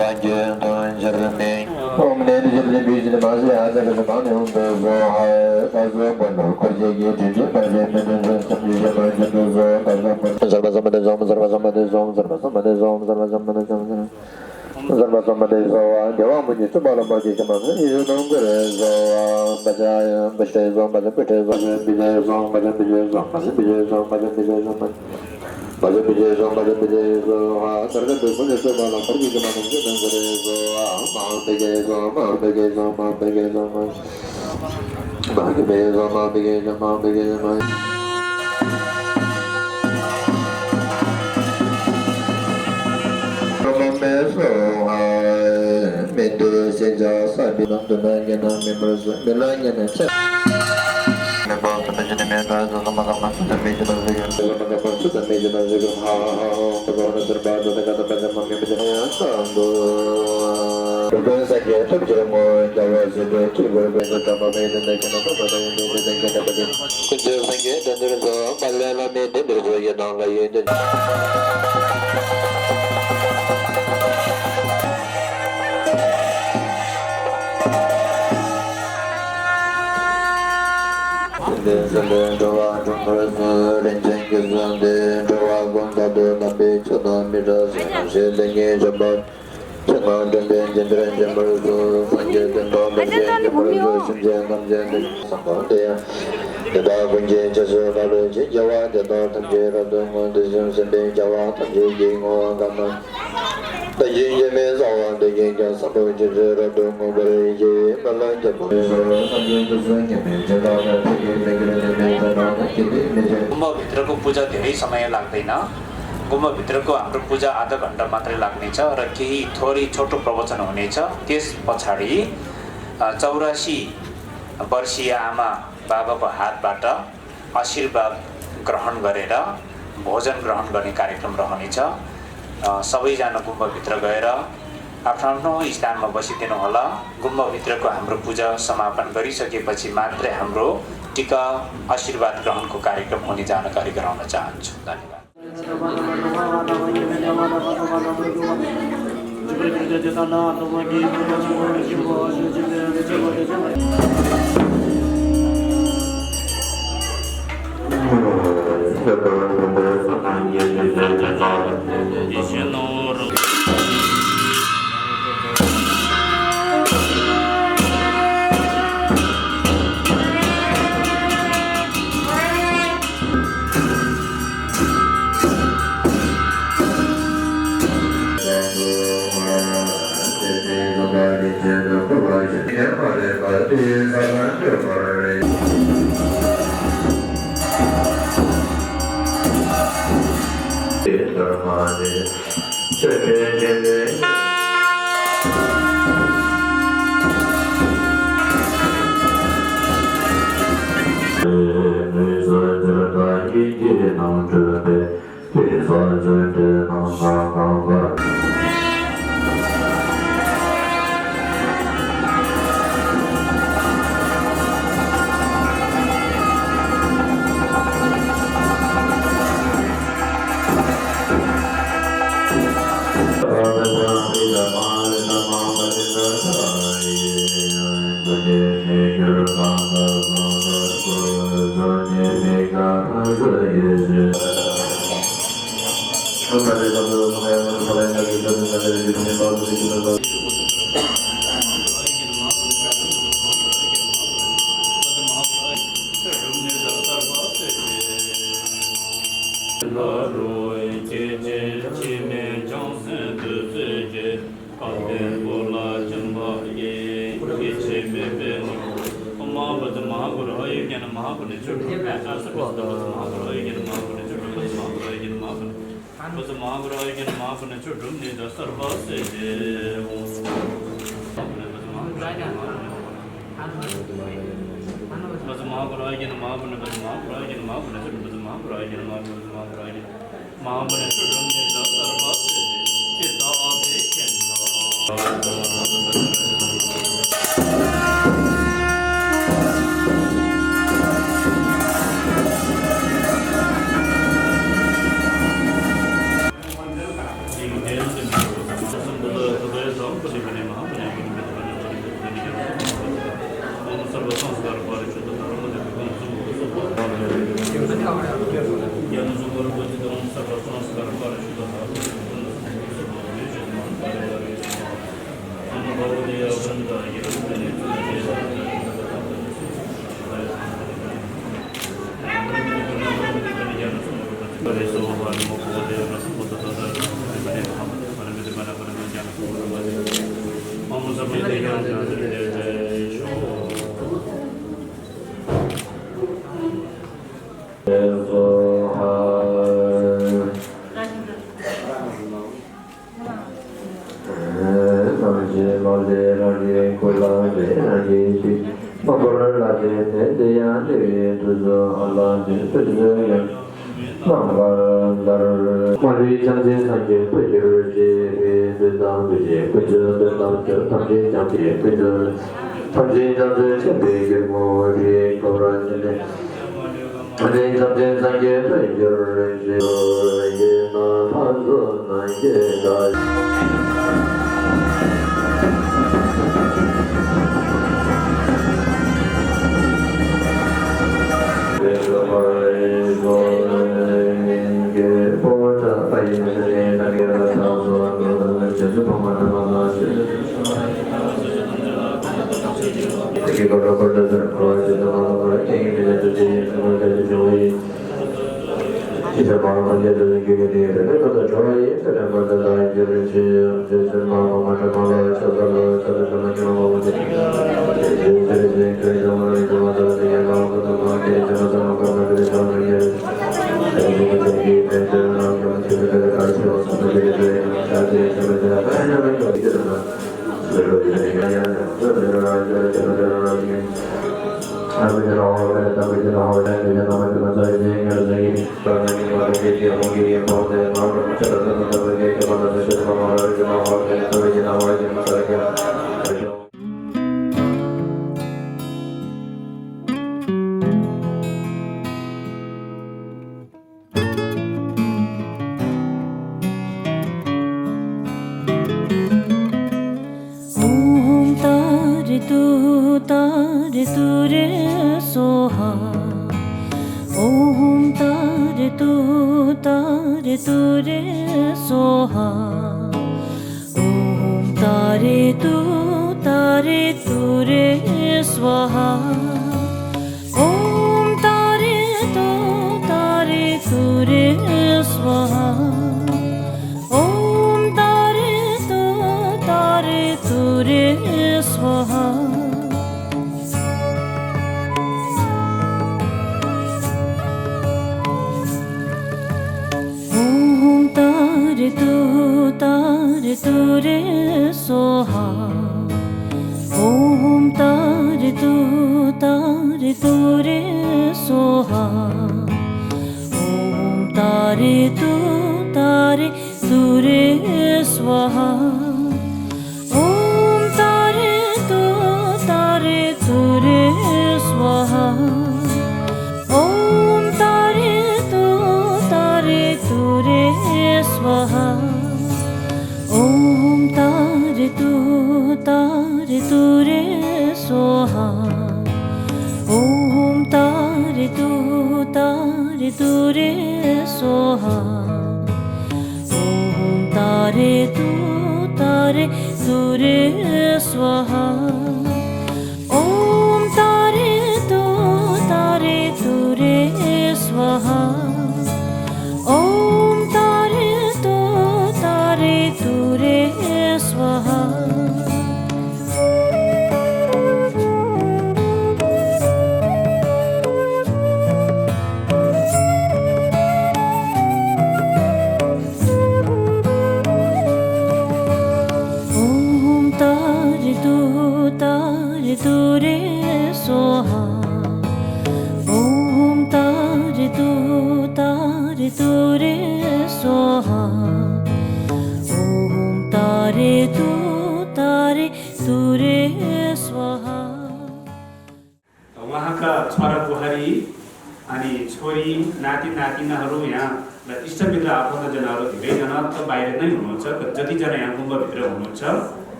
Sando गुम्बभित्रको पूजा धेरै समय लाग्दैन। गुम्बभित्रको हाम्रो पूजा आधा घण्टा मात्रै लाग्नेछ र केही थोरै छोटो प्रवचन हुनेछ। त्यस पछाडि 84 वर्षीय आमा बाबाको हातबाट आशीर्वाद ग्रहण गरेर भोजन ग्रहण गर्ने कार्यक्रम रहनेछ। सबैजना गुम्बभित्र गएर आफ्नो स्थानमा बसिदिनु होला। गुम्बभित्रको हाम्रो पूजा समापन गरिसकेपछि मात्रै हाम्रो टीका आशीर्वाद ग्रहणको कार्यक्रम हुने जानकारी गराउन चाहन्छु। धन्यवाद।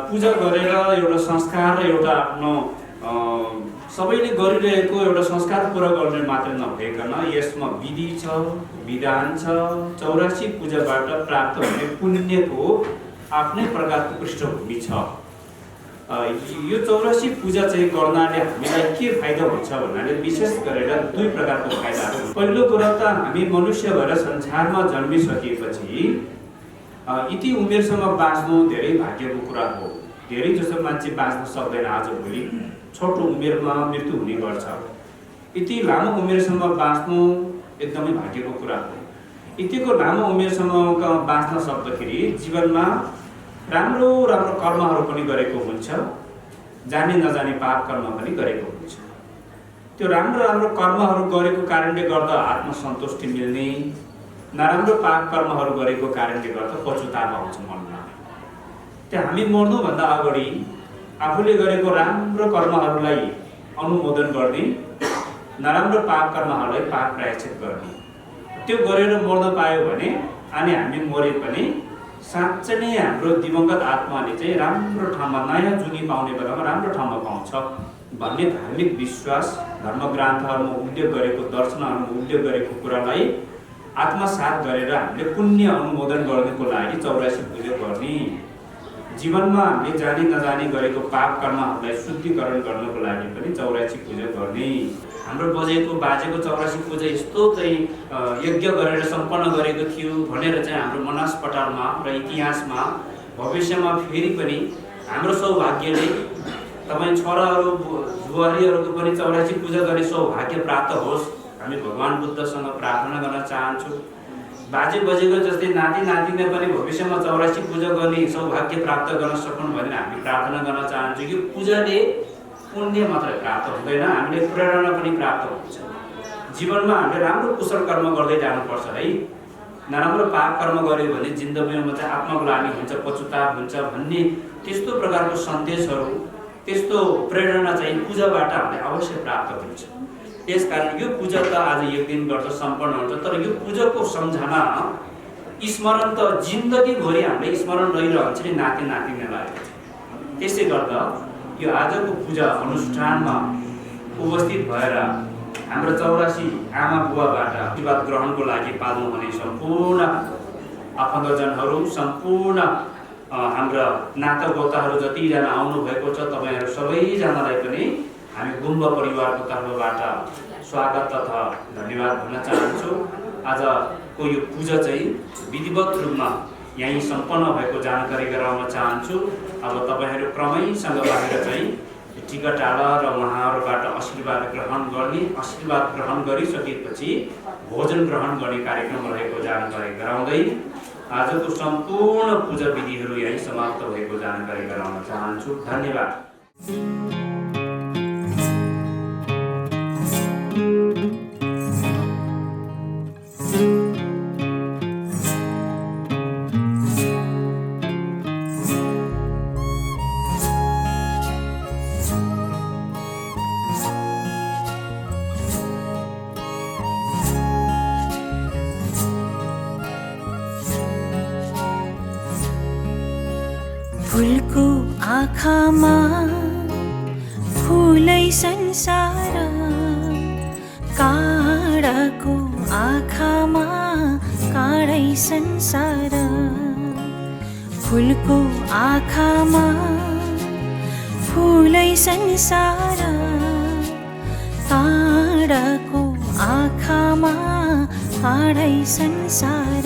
पूजा गरेर एउटा संस्कार र एउटा आफ्नो सबैले गरिरहेको एउटा संस्कार पुरा गर्ने मात्र नभइकन यसमा विधि छ, विधान छ, 84 पूजाबाट प्राप्त हुने पुण्यको आफ्नै प्रकारको पृष्ठभूमि छ। यो 84 पूजा चाहिँ गर्नाले हामीलाई के फाइदा हुन्छ भन्नाले विशेष गरेर दुई प्रकारको फाइदाहरू। पहिलो कुरा त हामी मनुष्य भएर संसारमा जन्मिसकेपछि यति उमेरसम्म बाँच्नु धेरै भाग्यको कुरा हो। धेरै जसो मान्छे बाँच्न सक्दैन, आजभोलि छोटो उमेरमा मृत्यु हुने गर्छ। यति लामो उमेरसम्म बाँच्नु एकदमै भाग्यको कुरा हो। यतिको लामो उमेरसम्म बाँच्न सक्दाखेरि जीवनमा राम्रो राम्रो कर्महरू पनि गरेको हुन्छ, जाने नजाने पाप कर्म पनि गरेको हुन्छ। त्यो राम्रो राम्रो कर्महरू गरेको कारणले गर्दा आत्मसन्तुष्टि मिल्ने, नराम्रो पाप कर्महरू गरेको कारणले गर्दा पछुतावा आउँछ मनमा। त्यो हामी मर्नुभन्दा अगाडि आफूले गरेको राम्रो कर्महरूलाई अनुमोदन गर्ने, नराम्रो पाप कर्महरूलाई पाप प्रायश्चित गर्ने, त्यो गरेर मर्न पायो भने अनि हामी मरे पनि साँच्चै नै हाम्रो दिवंगत आत्माले चाहिँ राम्रो ठाउँमा, नयाँ जुनी पाउने बेलामा राम्रो ठाउँमा पाउँछ भन्ने धार्मिक विश्वास, धर्मग्रन्थहरूमा उल्लेख गरेको, दर्शनहरूमा उल्लेख गरेको कुरालाई आत्मसात गरेर हामीले पुण्य अनुमोदन गर्नको लागि 84 पूजा गर्ने, जीवनमा हामीले जाने नजाने गरेको पाप कर्महरूलाई शुद्धिकरण गर्नको लागि पनि 84 पूजा गर्ने। हाम्रो बाजेको 84 पूजा यस्तो चाहिँ यज्ञ गरेर सम्पन्न गरेको थियो भनेर चाहिँ हाम्रो मनस्पटलमा र इतिहासमा भविष्यमा फेरि पनि हाम्रो सौभाग्यले तपाईँ छोराहरू बुहारीहरूको पनि 84 पूजा गर्ने सौभाग्य प्राप्त होस्, हामी भगवान बुद्धसँग प्रार्थना गर्न चाहन्छौँ। बाजे बजेको जस्तै नाति नातिले पनि भविष्यमा 84 पूजा गर्ने सौभाग्य प्राप्त गर्न सकुन् भनेर हामी प्रार्थना गर्न चाहन्छौँ। यो पूजाले पुण्य मात्र प्राप्त हुँदैन, हामीले प्रेरणा पनि प्राप्त हुन्छ। जीवनमा हामीले राम्रो कुशल कर्म गर्दै जानुपर्छ है। नराम्रो पाप कर्म गर्यो भने जिन्दगीमा चाहिँ आत्मग्लानि हुन्छ, पछुताव हुन्छ भन्ने त्यस्तो प्रकारको सन्देशहरू, त्यस्तो प्रेरणा चाहिँ पूजाबाट हामीलाई अवश्य प्राप्त हुन्छ। त्यसकारण यो पूजा त आज एक दिन गर्छ सम्पन्न हुन्छ, तर यो पूजाको सम्झना स्मरण त जिन्दगीभरि हामीले स्मरण रहिरहन्छ नि नाति नातिनीलाई। त्यसै गर्दा यो आजको पूजा अनुष्ठानमा उपस्थित भएर हाम्रो 84 आमा बुवाबाट आशीर्वाद ग्रहणको लागि पाल्नुहुने सम्पूर्ण आफन्तजनहरू, सम्पूर्ण हाम्रा नातागोताहरू जतिजना आउनुभएको छ तपाईँहरू सबैजनालाई पनि हामी गुम्ब परिवारको तर्फबाट स्वागत तथा धन्यवाद भन्न चाहन्छु। आजको यो पूजा चाहिँ विधिवत रूपमा यहीँ सम्पन्न भएको जानकारी गराउन चाहन्छु। अब तपाईँहरू क्रमैसँग बाहिर चाहिँ टिकट हाल र उहाँहरूबाट आशीर्वाद ग्रहण गरिसकेपछि भोजन ग्रहण गर्ने कार्यक्रम रहेको जानकारी गराउँदै आजको सम्पूर्ण पूजा विधिहरू यहीँ समाप्त भएको जानकारी गराउन चाहन्छु। धन्यवाद। फुलको आँखामा फुलै संसार, काँडाको आँखामा काँडै संसार। फुलको आँखामा फुलै संसार, काँडाको आँखामा काँडै संसार।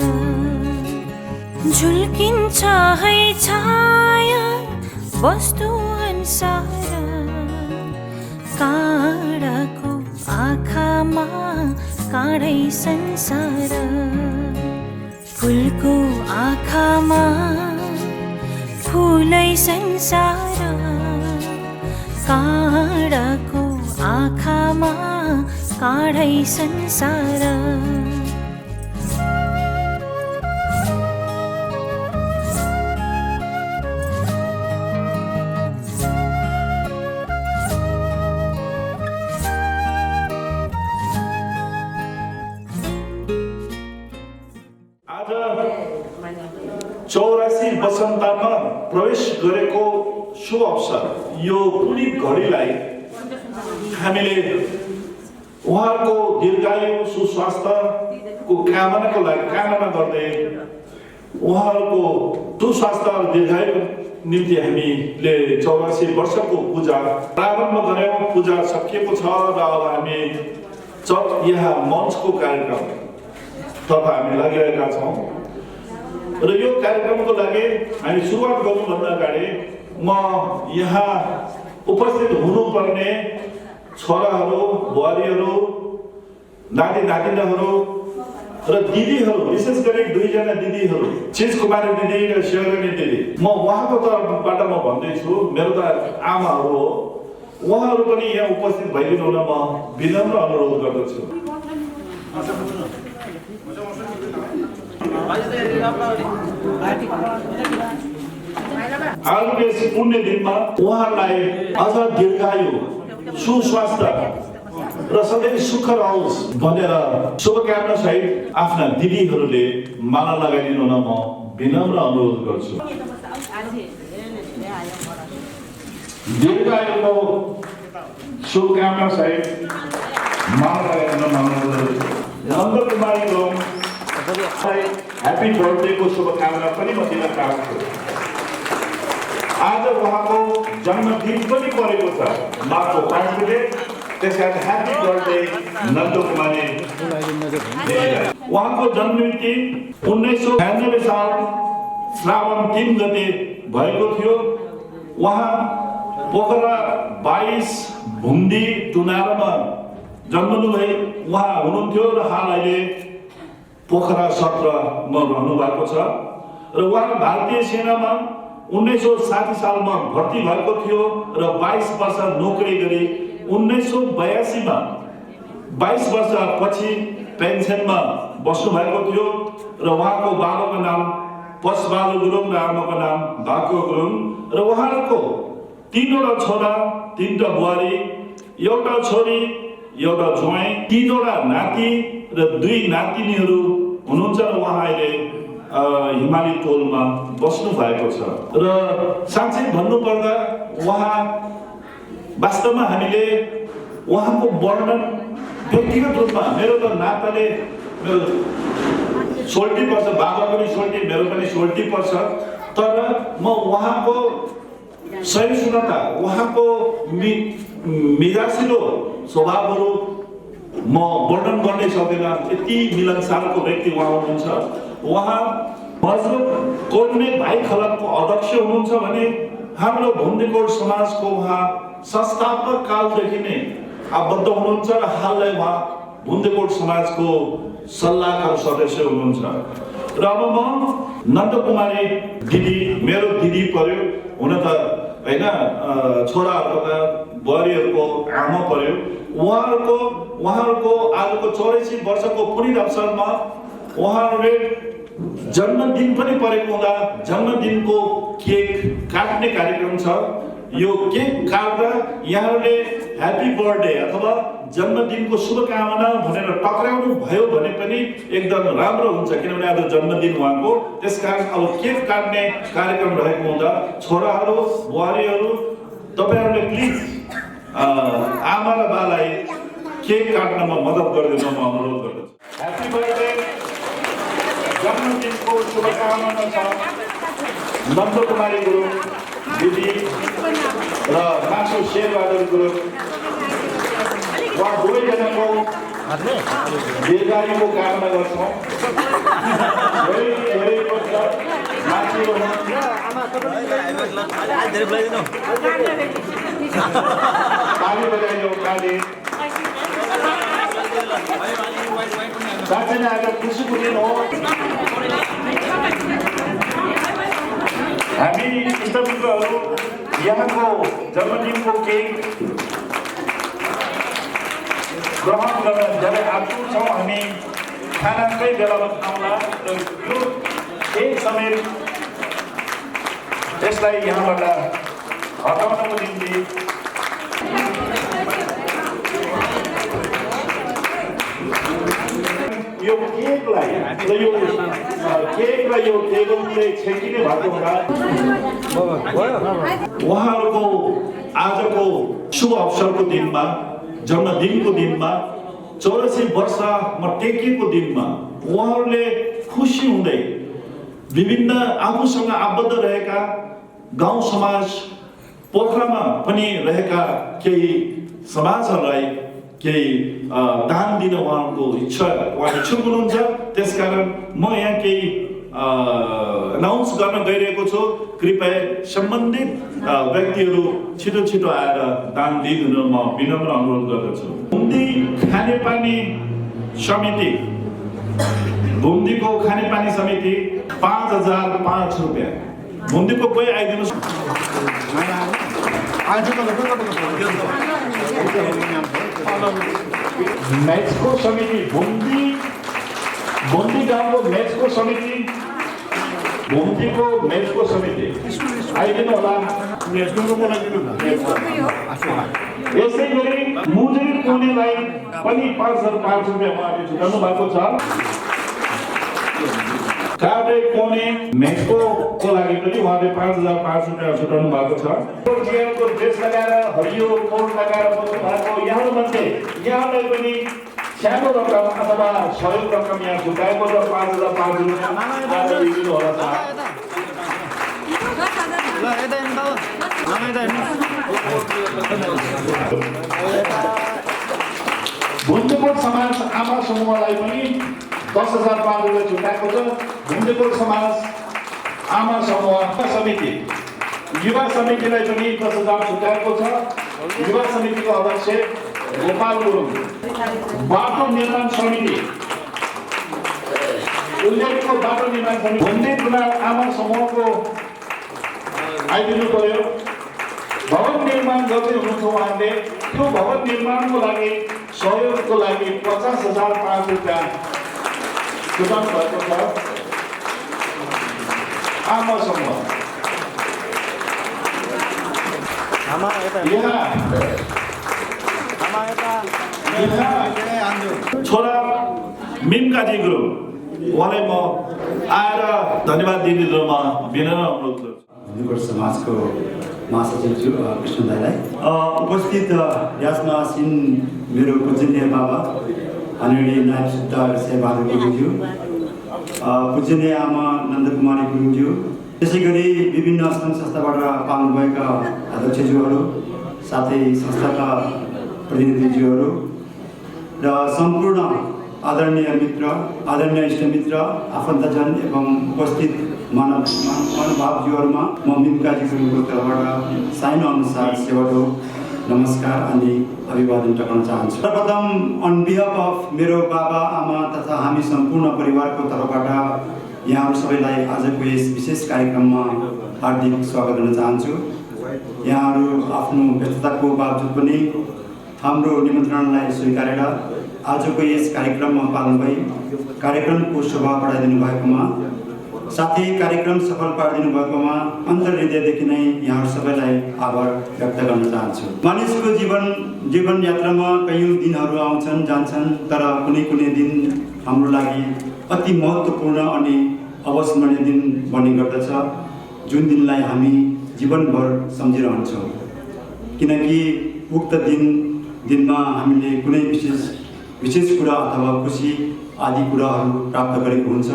झुल्किन्छ है छाया वस्तु अनुसार, काँडाको आँखामा काँडै संसार। फुलको आँखामा फुलै संसार, काँडाको आँखामा काँडै संसार। वसन्तमा प्रवेश गरेको शुभ अवसर यो पुलित घडीलाई हामीले उहाँको दीर्घायु सुस्वास्थ्यको कामनाको लागि कामना गर्दै उहाँको सुस्वास्थ्य र दीर्घायु निम्ति हामीले 84 वर्षको पूजा प्रारम्भ गर्यौं। पूजा सकिएको छ र अब हामी यहाँ मञ्चको कार्यक्रम तर्फ हामी लागिरहेका छौँ र यो कार्यक्रमको लागि हामी सुरुवात गर्नुभन्दा अगाडि म यहाँ उपस्थित हुनुपर्ने छोराहरू, बुहारीहरू, नाति नातिनाहरू र दिदीहरू, विशेष गरी 2 जना दिदीहरू, चिजकुमारी दिदी र शिवरानी दिदी, म उहाँको तर्फबाट म भन्दैछु, मेरो त आमाहरू हो, उहाँहरू पनि यहाँ उपस्थित भइदिनु हुन म विनम्र अनुरोध गर्दछु। आजको यस पुण्य दिनमा उहाँलाई अझ दीर्घायु, सुस्वास्थ्य र सधैँ सुख रहोस् भनेर शुभकामना सहित आफ्ना दिदीहरूले माला लगाइदिनु हुन म विनम्र अनुरोध गर्छु। दीर्घायुको शुभकामना सहित माला लगाइदिनु हुन अनुरोध गर्छु। नन्द कुमारी गुरुङलाई ह्यापी बर्थडेको शुभकामना पनि म दिन चाहन्छु। आज उहाँको जन्मदिन पनि परेको छ, मार्चको 5 गते। त्यसकारण ह्यापी बर्थडे नन्द कुमारी। उहाँको जन्ममिति 1996 साल श्रावण 3 गते भएको थियो। उहाँ पोखरा 22 भुम्दी टुनारमा जन्मनुभए उहाँ हुनुहुन्थ्यो र हाल अहिले पोखरा 17 मा रहनु भएको छ र उहाँ भारतीय सेनामा 1960 सालमा भर्ती भएको थियो र 22 वर्ष नोकरी गरी 1982 मा 22 वर्षपछि पेन्सनमा बस्नु भएको थियो र उहाँको बाबाको नाम पशबहादुर गुरुङ र आमाको नाम भाको गुरुङ र उहाँको 3 वटा छोरा, 3 टा बुहारी, एउटा छोरी, एउटा ज्वाइँ, 3 वटा नाति र 2 नातिनीहरू हुनुहुन्छ र उहाँ अहिले हिमाली टोलमा बस्नु भएको छ र साँच्चै भन्नुपर्दा उहाँ वास्तवमा हामीले उहाँको वर्णन व्यक्तिगत रूपमा मेरो त नाताले मेरो सोल्टी पर्छ, बाबा पनि सोल्टी, मेरो पनि सोल्टी पर्छ, तर म उहाँको सहिष्णुता, उहाँको मिजासिलो स्वभावहरू म वर्णन गर्नै सक्दिनँ। यति मिलनसारको व्यक्ति उहाँ हुनुहुन्छ। उहाँ मजलुम कोर्ने भाइ खलकको अध्यक्ष हुनुहुन्छ भने हाम्रो भुन्देकोट समाजको उहाँ संस्थापक कालदेखि नै आबद्ध हुनुहुन्छ र हाललाई उहाँ भुन्देकोट समाजको सल्लाहकार सदस्य हुनुहुन्छ। र अब म नन्द कुमारी दिदी, मेरो दिदी पर्यो, हुन त हैन छोराहरूको बुहारीहरूको आमा पर्यो। उहाँहरूको आजको 84 वर्षको पुण्य अवसरमा उहाँहरूले जन्मदिन पनि परेको हुँदा जन्मदिनको केक काट्ने कार्यक्रम छ। यो केक काट्दा यहाँहरूले ह्यापी बर्थडे अथवा जन्मदिनको शुभकामना भनेर टक्राउनु भयो भने पनि एकदम राम्रो हुन्छ, किनभने आज जन्मदिन उहाँको। त्यसकारण अब केक काट्ने कार्यक्रम रहेको हुँदा छोराहरू, बुहारीहरू, तपाईहरुले प्लिज आमा र बालाई केक काट्नमा मद्दत गरिदिनु म अनुरोध गर्दछु। ह्यापी बर्थडे, जन्मदिनको शुभकामना छ नन्द कुमारी गुरुङ दिदी र मासु शेरबहादुर गुरुङ। उहाँ 2 जनाको दीर्घायुको कामना गर्छौँ। ताली बजाइयो, ताली। साँच्चै नै आज खुसीको दिन हो। हामी इष्टमित्रहरू यहाँको जन्मदिनको केक ग्रहण गर्न धेरै आतुर छौँ। हामी खानाकै बेलामा खाउँला र यो केक समेत यसलाई यहाँबाट हटाउनको निम्ति यो केकलाई यो टेबलले छेकिने भएको हुँदा उहाँहरूको आजको शुभ अवसरको दिनमा, जन्मदिनको दिनमा, 84 वर्षमा टेकेको दिनमा उहाँहरूले खुसी हुँदै विभिन्न आफूसँग आबद्ध रहेका गाउँ समाज पोखरामा पनि रहेका केही समाजहरूलाई केही दान दिन उहाँको उहाँ इच्छुक हुनुहुन्छ। त्यसकारण म यहाँ केही अनाउन्स गर्न गइरहेको छु। कृपया सम्बन्धित व्यक्तिहरू छिटो आएर दान दिइदिन म विनम्र अनुरोध गर्दछु। घुम्दी खानेपानी समिति, घुम्दीको खानेपानी समिति 5005 रुपियाँ। घुम्दीको कोही आइदिनुहोस्। मेक्सको समिति, घुम्दी गाउँको मेक्सको समिति, घुम्दीको मेक्सको समिति आइदिनु होला। यसै गरी मुजुरी कोनेलाई पनि 5005 रुपियाँ उहाँले छुटाउनु भएको छ। काटे कोने मेक्सको लागि पनि उहाँले 5005 रुपियाँ छुटाउनु भएको छ। जीवनको ड्रेस लगाएर हरियो कोट लगाएर बस्नु भएको यहाँमध्ये यहाँलाई पनि सानो रकम अथवा सहयोग रकम यहाँ छुटाएको र 5005 रुपियाँ दिनु होला। भुन्देकोट समाज आमा समूहलाई पनि 10,005 रुपियाँ छुटाएको छ। भुन्देकोट समाज आमा समूह समिति, युवा समितिलाई पनि 10,000 छुटाएको छ। युवा समितिको अध्यक्ष गोपाल गुरुङ। बाटो निर्माण समिति, उल्लेखको बाटो निर्माण समिति भुन्देकोट आमा समूहको आइदिनु पर्यो। भवन निर्माण गर्दै हुनुहुन्छ उहाँले। त्यो भवन निर्माणको लागि सहयोगको लागि 50,005 रुपियाँ छुटाउनु भएको छ। आमा समूह छोरा मिमकाजी गुरुङ, उहाँलाई म आएर धन्यवाद दिने म विनम्र अनुरोध गर्छु। भुन्देकोट समाजको महासचिव कृष्ण दाईलाई, उपस्थित यासमा आसीन मेरो पूजनीय बाबा आदरणीय नायब सुब्बा शेरबहादुर गुरुङज्यू, पूजनीय आमा नन्दकुमारी गुरुङज्यू, त्यसै गरी विभिन्न सङ्घ संस्थाबाट पाल्नुभएका अध्यक्षज्यूहरू, साथै संस्थाका प्रतिनिधिज्यूहरू र सम्पूर्ण आदरणीय मित्र, आदरणीय इष्टमित्र, आफन्तजन एवं उपस्थित महानुभावज्यूहरूमा म मिमकाजी गुरुङको तर्फबाट साइनो अनुसार सेवाडो नमस्कार अनि अभिवादन टक्राउन चाहन्छु। सर्वप्रथम अन बिहाफ अफ मेरो बाबा आमा तथा हामी सम्पूर्ण परिवारको तर्फबाट यहाँहरू सबैलाई आजको यस विशेष कार्यक्रममा हार्दिक स्वागत गर्न चाहन्छु। यहाँहरू आफ्नो व्यस्तताको बावजुद पनि हाम्रो निमन्त्रणलाई स्वीकारेर आजको यस कार्यक्रममा पाल्नु भई कार्यक्रमको शोभा बढाइदिनु भएकोमा, साथै कार्यक्रम सफल पारिदिनु भएकोमा अन्तर्हृदयदेखि नै यहाँहरू सबैलाई आभार व्यक्त गर्न चाहन्छु। मानिसको जीवन यात्रामा कयौँ दिनहरू आउँछन् जान्छन्, तर कुनै कुनै दिन हाम्रो लागि अति महत्त्वपूर्ण अनि अविस्मरणीय दिन बन्ने गर्दछ, जुन दिनलाई हामी जीवनभर सम्झिरहन्छौँ। किनकि उक्त दिनमा हामीले कुनै विशेष कुरा अथवा खुसी आदि कुराहरू प्राप्त गरेको हुन्छ।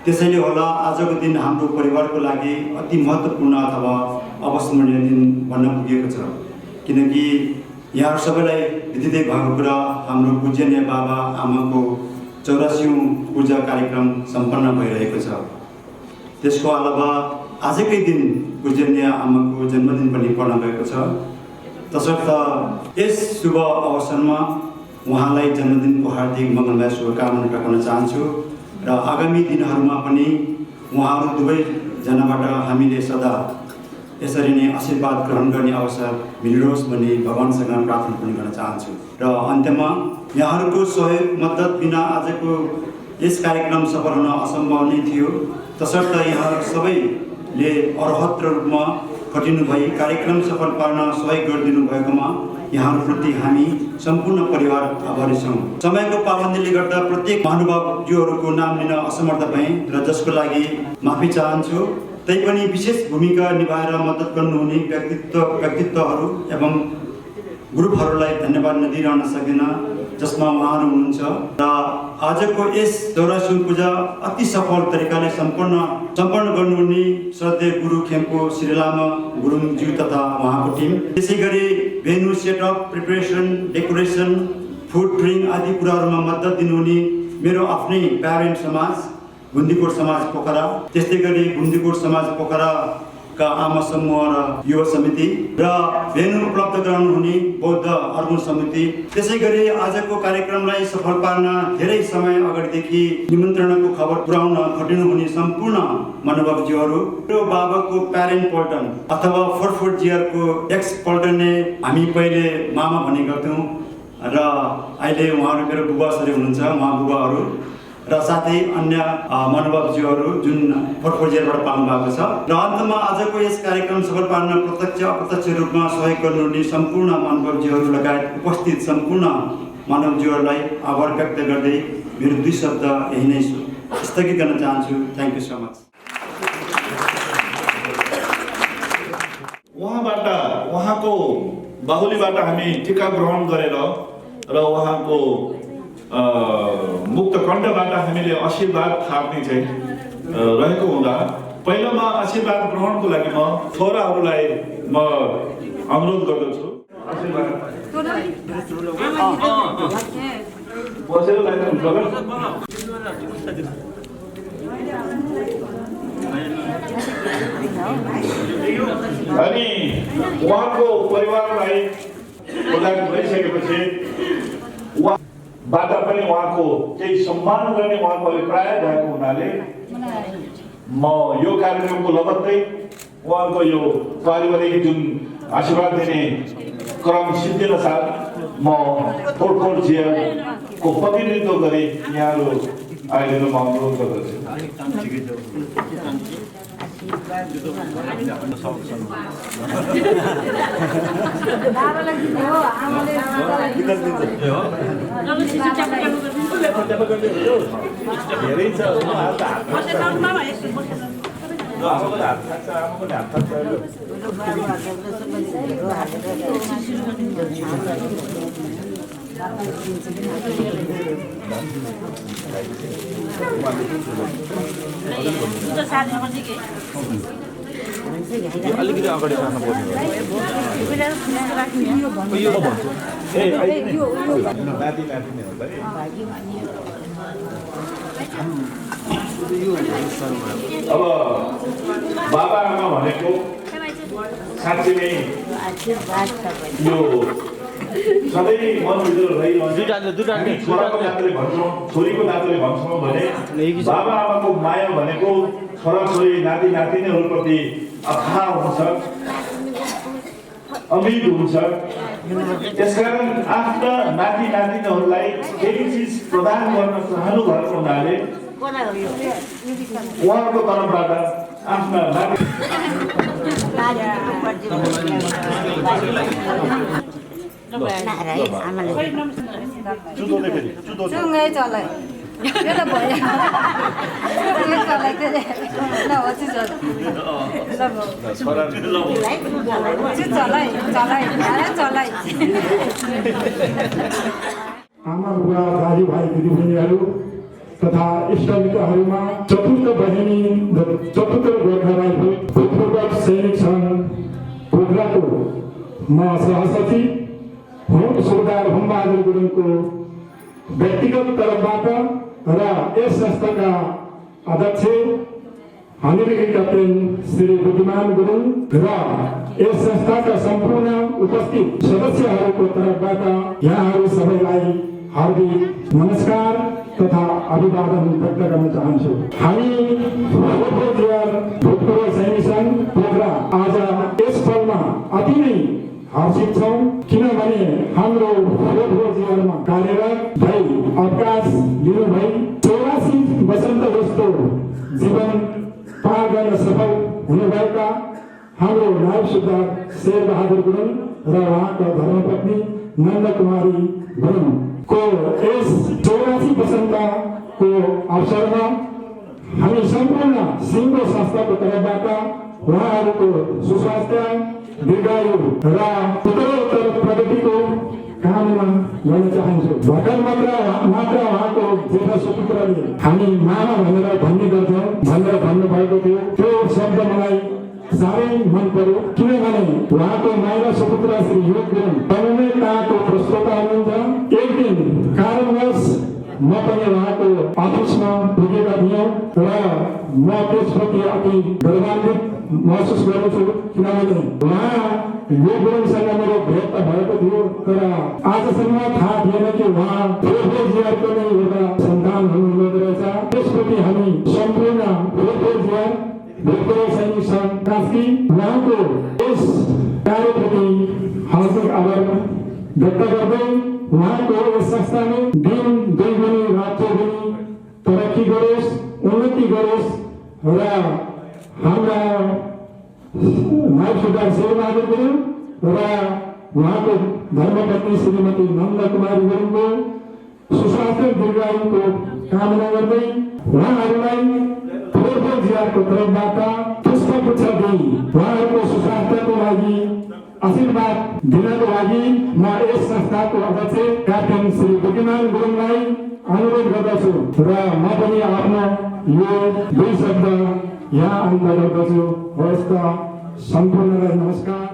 त्यसैले होला आजको दिन हाम्रो परिवारको लागि अति महत्त्वपूर्ण अथवा अविस्मरणीय दिन बन्न पुगेको छ। किनकि यहाँ सबैलाई विदितै भएको कुरा, हाम्रो पूजनीय बाबा आमाको 84औं पूजा कार्यक्रम सम्पन्न भइरहेको छ। त्यसको अलावा आजकै दिन पूजनीय आमाको जन्मदिन पनि पर्न गएको छ। तसर्थ यस शुभ अवसरमा उहाँलाई जन्मदिनको हार्दिक मङ्गलमय शुभकामना टक्राउन चाहन्छु र आगामी दिनहरूमा पनि उहाँहरू दुवैजनाबाट हामीले सदा यसरी नै आशीर्वाद ग्रहण गर्ने अवसर मिलिरोस् भन्ने भगवानसँग प्रार्थना पनि गर्न चाहन्छु। र अन्त्यमा यहाँहरूको सहयोग मद्दत बिना आजको यस कार्यक्रम सफल हुन असम्भव नै थियो। तसर्थ यहाँ सबैले अर्हत रूपमा खटिनु भई कार्यक्रम सफल पार्न सहयोग गरिदिनु भएकोमा यहाँहरूप्रति हामी सम्पूर्ण परिवार आभारी छौँ। समयको पाबन्दीले गर्दा प्रत्येक महानुभावज्यूहरूको नाम लिन असमर्थ भएँ र जसको लागि माफी चाहन्छु। तैपनि विशेष भूमिका निभाएर मद्दत गर्नुहुने व्यक्तित्वहरू एवं ग्रुपहरूलाई धन्यवाद नदिइरहन सकिन, जसमा उहाँहरू हुनुहुन्छ। र आजको यस चौरासी पूजा अति सफल तरिकाले सम्पन्न गर्नुहुने श्रद्धेय गुरु खेम्पो श्री लामा गुरुङज्यू तथा उहाँको टिम, त्यसै गरी venue setup, preparation, decoration, food drink आदि कुराहरूमा मद्दत दिनुहुने मेरो आफ्नै प्यारेन्ट समाज गुन्डीकोट समाज पोखरा, त्यस्तै गरी गुन्डीकोट समाज पोखराका आमा समूह र युवा समिति र भेन्यू उपलब्ध गराउनुहुने बौद्ध अर्बन समिति, त्यसै गरी आजको कार्यक्रमलाई सफल पार्न धेरै समय अगाडिदेखि निमन्त्रणाको खबर पुर्याउन खटिनुहुने सम्पूर्ण महानुभावज्यूहरू, मेरो बाबाको प्यारेन्ट पल्टन अथवा फोर्टजियरको एक्स पल्टनले हामी पहिले मामा भन्ने गर्थ्यौँ र अहिले उहाँहरू मेरो बुबासरी हुनुहुन्छ, उहाँ बुबाहरू र साथै अन्य महानुभावज्यूहरू जुन फोर्टजियरबाट पाउनु भएको छ। र अन्तमा आजको यस कार्यक्रम सफल पार्न प्रत्यक्ष अप्रत्यक्ष रूपमा सहयोग गर्नुहुने सम्पूर्ण महानुभावज्यूहरू लगायत उपस्थित सम्पूर्ण मानवज्यूहरूलाई आभार व्यक्त गर्दै मेरो 2 शब्द यही नै स्थगित गर्न चाहन्छु। Thank you so much. उहाँको बाहुलीबाट हामी टीका ग्रहण गरेर र उहाँको मुक्त कण्ठबाट हामीले आशीर्वाद थाप्ने चाहिँ रहेको हुँदा पहिलोमा आशीर्वाद ग्रहणको लागि म छोराहरूलाई म अनुरोध गर्दछु। अनि उहाँको परिवारलाई प्रदान गरिसकेपछि बाट पनि उहाँको केही सम्मान गर्ने उहाँको अभिप्राय भएको हुनाले म यो कार्यक्रमको लगत्तै उहाँको यो पारिवारिक जुन आशीर्वाद दिने क्रम सिद्धिन साथ म फोर्टजियरको प्रतिनिधित्व गरी यहाँहरू आइदिनु म अनुरोध गर्दछु। अलिकति अगाडि राख्नु पर्ने अब बाबा आमा भनेको साँच्चै नै यो सधैँ मनभित्र रहिरहने छोराको नाताले भन्छौँ, छोरीको नाताले भन्छौँ भने बाबा आमाको माया भनेको छोराछोरी नाति नातिनीहरूप्रति अथाह हुन्छ, अमिर हुन्छ। त्यसकारण आफ्ना नाति नातिनीहरूलाई केही चिज प्रदान गर्न चाहनु भएको हुनाले उहाँको तर्फबाट आफ्ना नाति आमा बुवा दाजुभाइ दिदीबहिनीहरू तथा इष्टमित्रहरूमा चतुर्थ बहिनी चतुर्थ गोर्खा राइफल भूतपूर्व सैनिक सङ्घ पोखराको म सहसचिव हुँ सरदार हुमबहादुर गुरुङको व्यक्तिगत तर्फबाट र यस संस्थाका अध्यक्ष हनिरेकी क्याप्टेन श्री बुद्धिमान गुरुङ र यस संस्थाका सम्पूर्ण उपस्थित सदस्यहरूको तर्फबाट यहाँहरू सबैलाई हार्दिक नमस्कार तथा अभिवादन व्यक्त गर्न चाहन्छु। हामी भूतपूर्व सैनिक सङ्घ पोखरा आज यस पलमा अति नै हर्षित छौँ, किनभने हाम्रो जीवनमा कार्यरत भई अवकाश लिनुभई 84 वसन्त जस्तो जीवन पार गर्न सफल हुनुभएका हाम्रो नायब सुधार शेरबहादुर गुरुङ र उहाँका धर्मपत्नी नन्दकुमारी गुरुङको यस 84 वसन्तको अवसरमा हामी सम्पूर्ण सिङ्गो संस्थाको तर्फबाट उहाँहरूको सुस्वास्थ्य, दीर्घायु र उत्तरोत्तर प्रगतिको कामना गर्न चाहन्छु। भर्खर मात्र उहाँको जेठा सुपुत्रले हामी मामा भनेर भन्नुभएको थियो। त्यो शब्द मलाई साह्रै मन पर्यो, किनभने उहाँको माइला सुपुत्र श्री योग गुरुङ तन्मयताको प्रस्तोता हुनुहुन्छ। एक दिन कारणवश म पनि उहाँको अफिसमा पुगेका थियौँ र म त्यसप्रति अति गर्वान्वित महसुस गर्दछु, किनभने उहाँ योग गुरुङसँग मेरो भेट त भएको थियो, तर आजसम्म थाहा थिएन कि उहाँ फोरफोरजीआरको नै एउटा सन्तान हुनुहुँदो रहेछ। त्यसप्रति हामी सम्पूर्ण फोरफोरजीआर भोटको सैनिक सङ्घ कास्की उहाँको यस कार्यप्रति हार्दिक आभार व्यक्त गर्दै उहाँको यस संस्थाले दिन दुईगुणी रात चौगुणी तरक्की गरोस्, उन्नति गरोस् र हाम्रा नायब सुधार शेरबहादुर गुरुङ र उहाँको धर्मपत्नी श्रीमती नन्द कुमारी गुरुङको सुस्वास्थ्य दीर्घायुको कामना गर्दै उहाँहरूलाई फोरफोरजीआरको तर्फबाट पुष्पगुच्छ दिई उहाँहरूको सुस्वास्थ्यको लागि आशीर्वाद दिनको लागि म यस संस्थाको अध्यक्ष क्याप्टेन श्री बुद्धिमान गुरुङलाई अनुरोध गर्दछु र म पनि आफ्नो यो दुई शब्द यहाँ अन्त गर्दछु। हवस् त, सम्पूर्णलाई नमस्कार।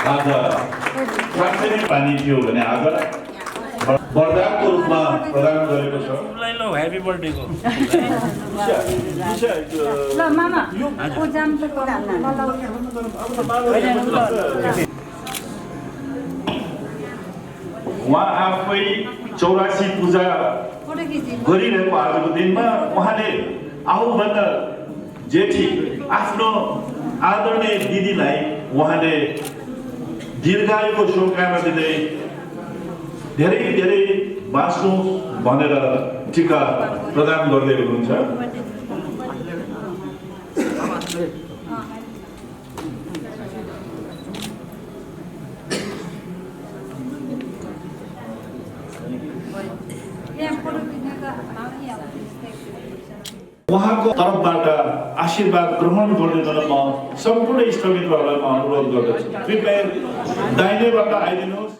आज साँच्चै नै पानी थियो भने आज वरदानको रूपमा प्रदान गरेको छ। ह्यापी बर्थडेको उहाँ आफै 84 पूजा गरिरहेको आजको दिनमा उहाँले आफूभन्दा जेठी आफ्नो आदरणीय दिदीलाई उहाँले दीर्घायुको शुभकामना दिँदै धेरै धेरै बाँच्नु भनेर टीका प्रदान गर्दै हुनुहुन्छ। उहाँको तर्फबाट आशीर्वाद ग्रहण गर्दै गर्न म सम्पूर्ण इष्टमित्रहरूलाई म अनुरोध गर्दछु। कृपया दाहिनेबाट आइदिनुहोस्।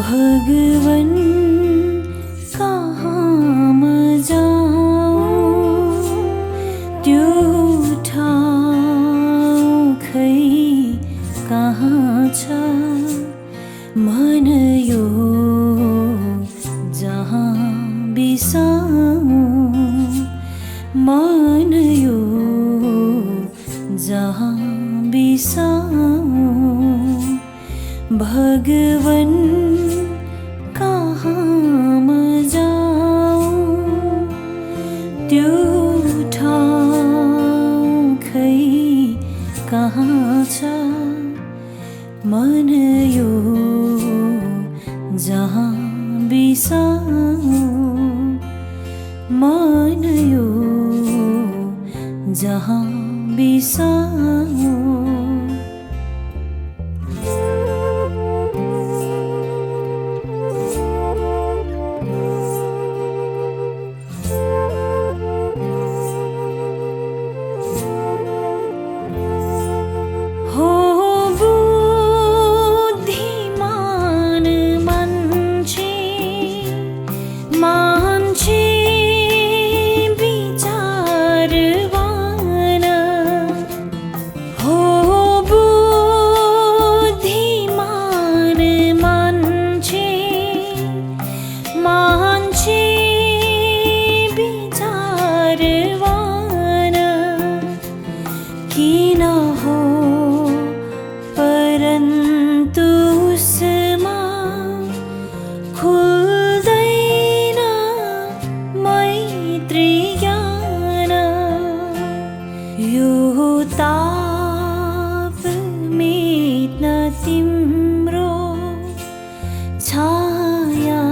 भगवन कहाँ म जाऊँ, त्यो ठाउँ खै कहाँ छ, मन यो जहाँ बिसाऊँ, मन यो जहाँ बिसाऊँ। भगवन कहाँ म जाऊँ, त्यो ठाउँ खै कहाँ छ, मन यो जहाँ बिसाऊँ, मन यो जहाँ बिसाऊँ। छाया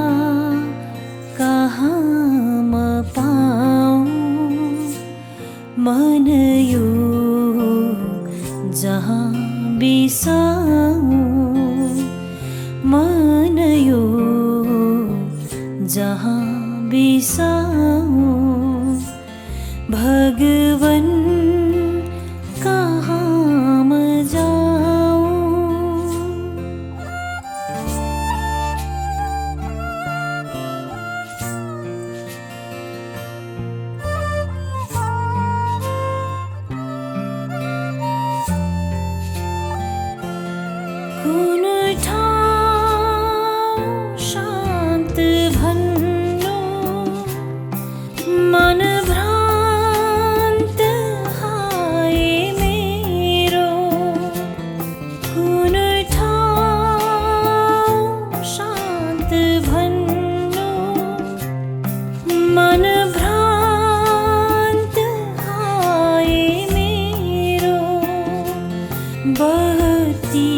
कहाँ बिसाऊं मन यो जहाँ बिसाऊं भगवन कहाँ म जाऊं कुन ठाउँ शान्त भन्नु मन भ्रान्त हाय मेरो कुन ठाउँ शान्त भन्नु मन भ्रान्त हाय मेरो बत्ती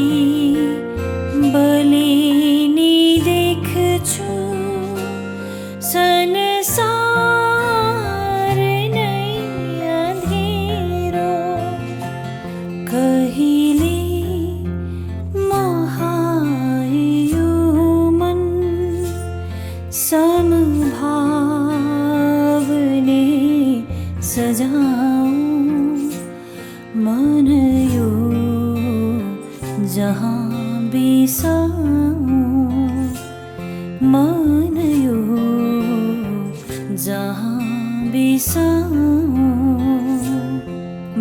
बलिनी देख्छु संसार नै अँधेरो कहिले महायो मन समभावने सजाऊं मन यो जहाँ बिसाऊं मन यो जहाँ बिसाऊं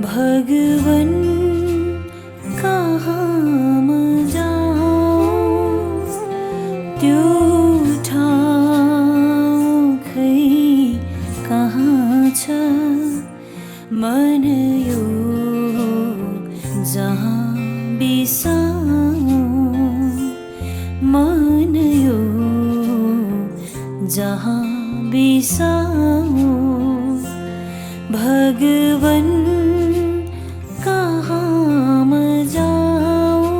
भगवन कहाँ म जाऊं त्यो ठाउँ खै कहाँ छ मन यो जहाँ बिसाऊं मन यो जहाँ बिसाऊं भगवन कहाँ म जाऊं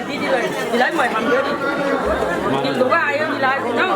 Đi lấy mời thằng nữa đi. Nhìn tụi ai đi lại thì nó.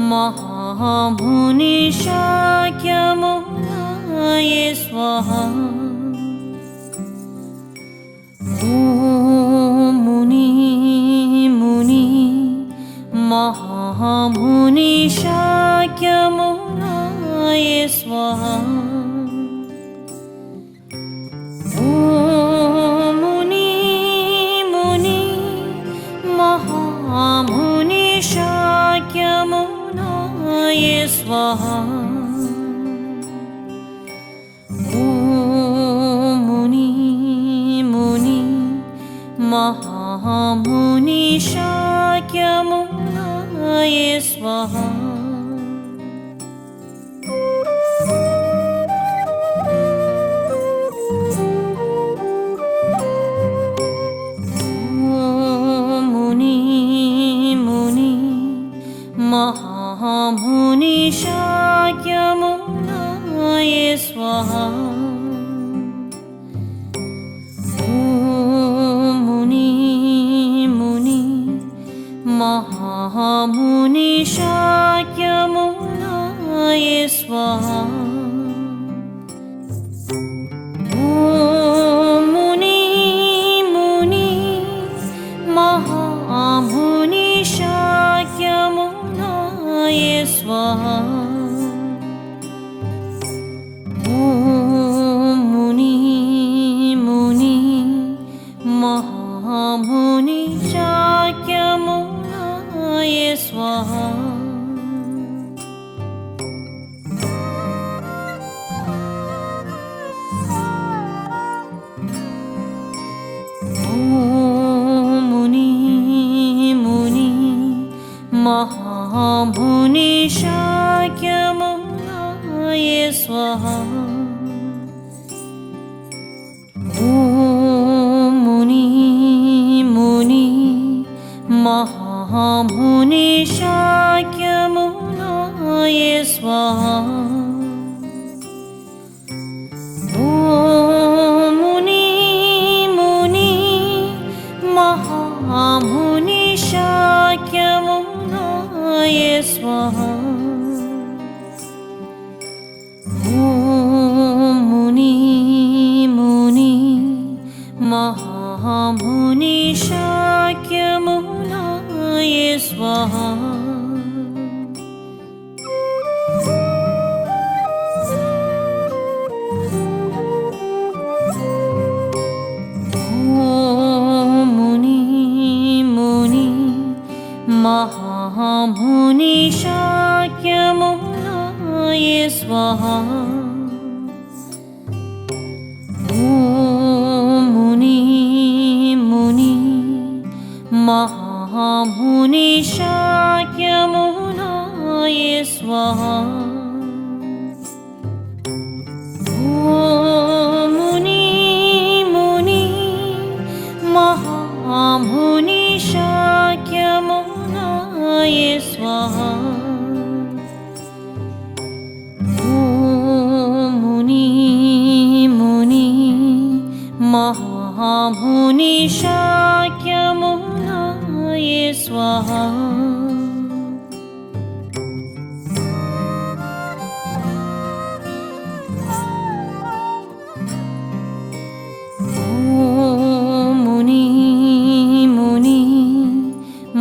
महामुनि शाक्यमुनाय स्वाहा। मुनि मुनि महामुनि शाक्यमुनाय स्वाहा। मुनि मुनि महामुनि शाक्यमुनाय स्वाहा। मुनि मुनि महामुनि शाक्यमुनाय स्वाहा। मुनि मुनि महामुनि शाक्यमुनाय स्वाहा। मुनि मुनि महामुनि शाक्यमुनाय स्वाहा। मुनि मुनि महामुनि शाक्यमुनाय स्वाहा। मुनि मुनि महामुनि शाक्यमुनाय स्वाहा। मुनि मुनि महामुनि शाक्यमुनाय स्वाहा। मुनि मुनि महामुनि शाक्यमुनाय स्वाहा। मुनि मुनि महामुनि शाक्यमुनाय स्वाहा। स्वाहा ॐ मुनि मुनि महामुनि शाक्यमुनाय स्वाहा ॐ मुनि मुनि महामुनि शाक्यमुनाय स्वाहा ॐ मुनि मुनि महामुनि शाक्यमुनाय स्वाहा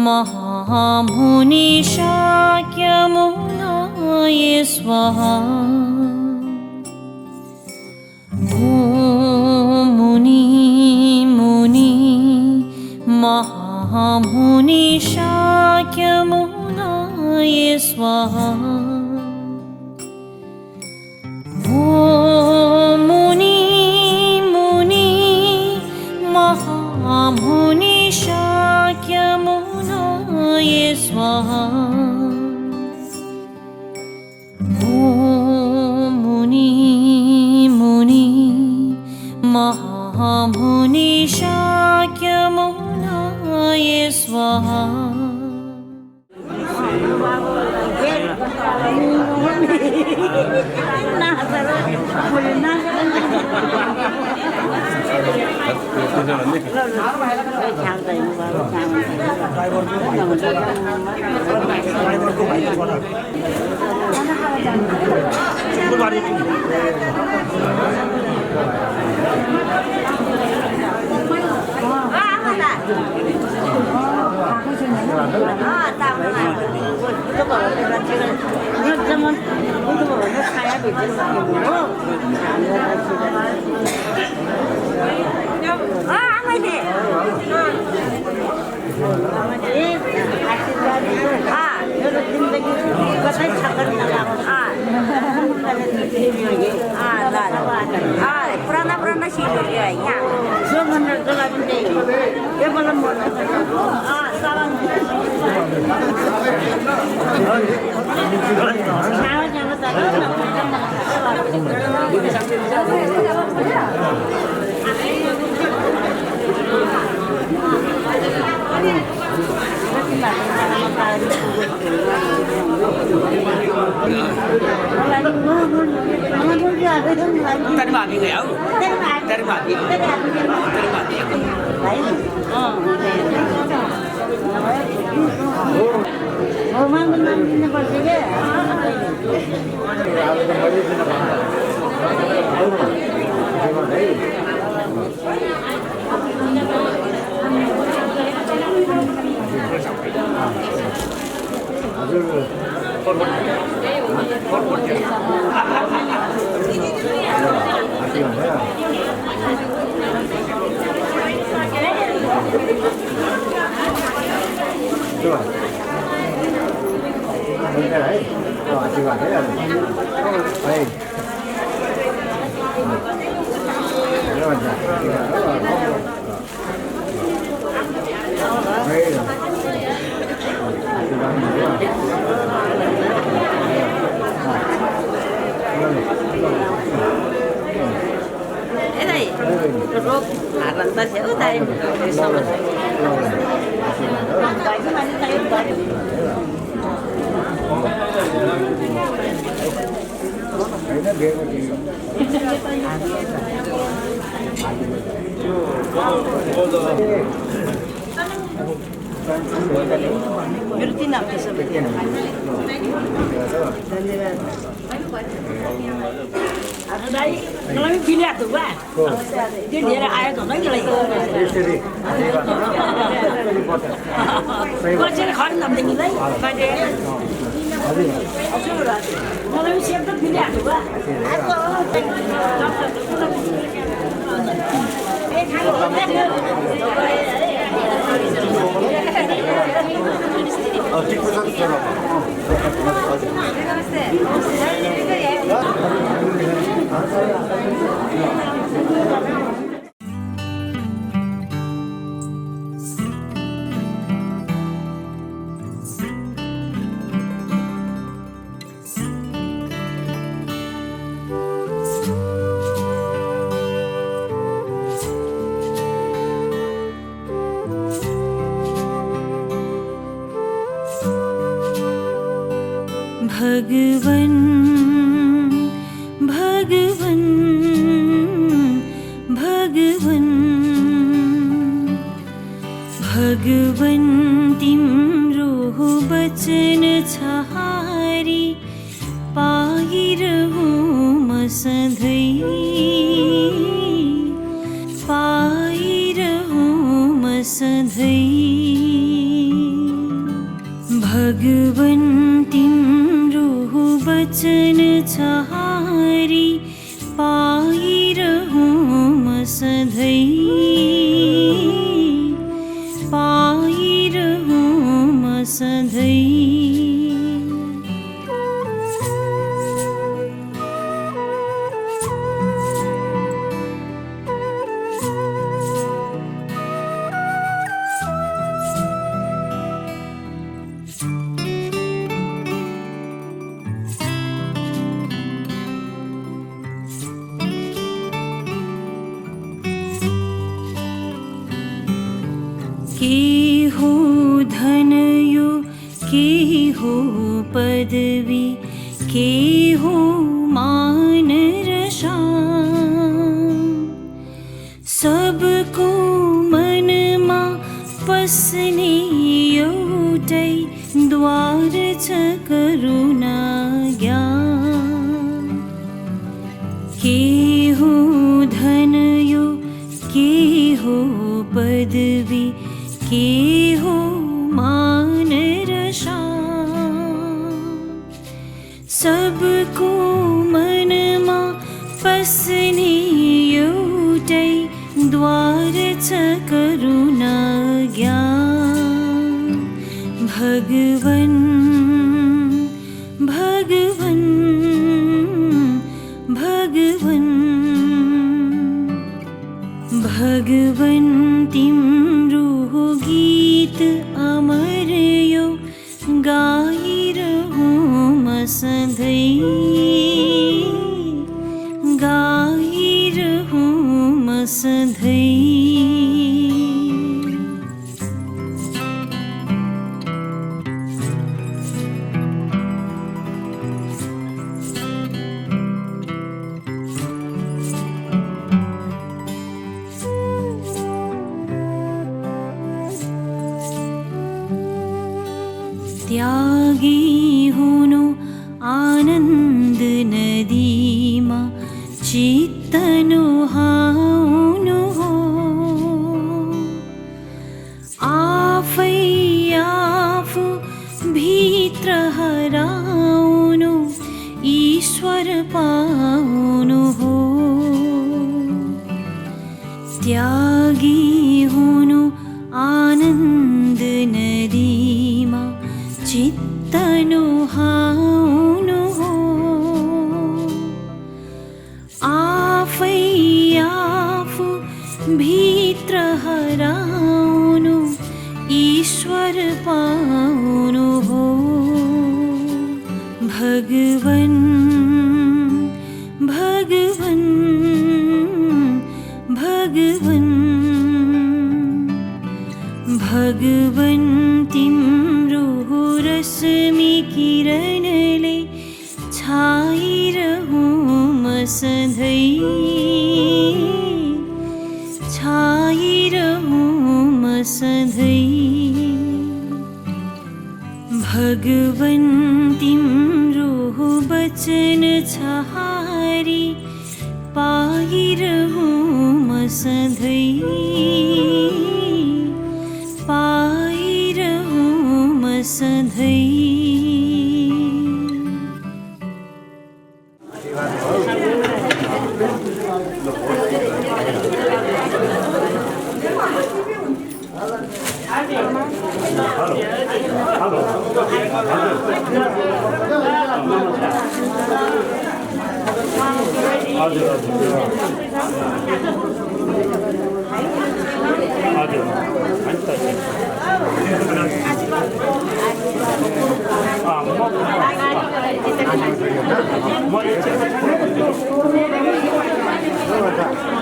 महामुनि शाक्यमुनाय स्वाहा ॐ मुनि मुनि महामुनि शाक्यमुनाय स्वाहा ॐ मुनि मुनि महामुनि शाक्यमुनाय स्वाहा ॐ मुनि मुनि महामुनि शाक्यमुनाय स्वाहा पुराना सीटों के है यहाँ जो मंदिर तो लगते हैं ये बोला मोटा सारा Tadi mati nggak ya? Tadi mati. Kalau ini pilih tuh, Pak. Dia dia ayah tuh, nggak lagi. Kalau jadi kalau nggak tinggi lagi, pada. Kalau ini siapa pilih tuh, Pak. Chhahari पाइरहूँ म सधैँ पाइरहूँ म सधैँ के हो धन यो के हो पदवी के हो मान र शान सबको मनमा पस्ने एउटै द्वार छ करुणा ज्ञान के हो धन यो के हो पदवी के हो मान र शान सबको मनमा पस्ने एउटै द्वार छ करुणा ज्ञान भगवन भगवन भगवन भगवन तिम्रो गीत अमर यो गाइरहूँ म सधैँ गाइरहूँ म सधैँ त्यागी हुनु आनन्द नदीमा चित्त नुहाउनु हो आफै आफू भित्र हराउनु ईश्वर पाउनु हो त्यागी हुनु आनन्द नदीमा चित्त नुहाउनु हो आफै आफू भित्र हराउनु ईश्वर पाउनु हो भगवन भगवन भगवन भगवन तिम्रो रश्मि किरणले छाइरहूँ म सधैँ छाइरहूँ म सधैँ भगवन तिम्रो वचन छहारी पाइरहूँ म सधैँ पाइरहूँ म सधैँ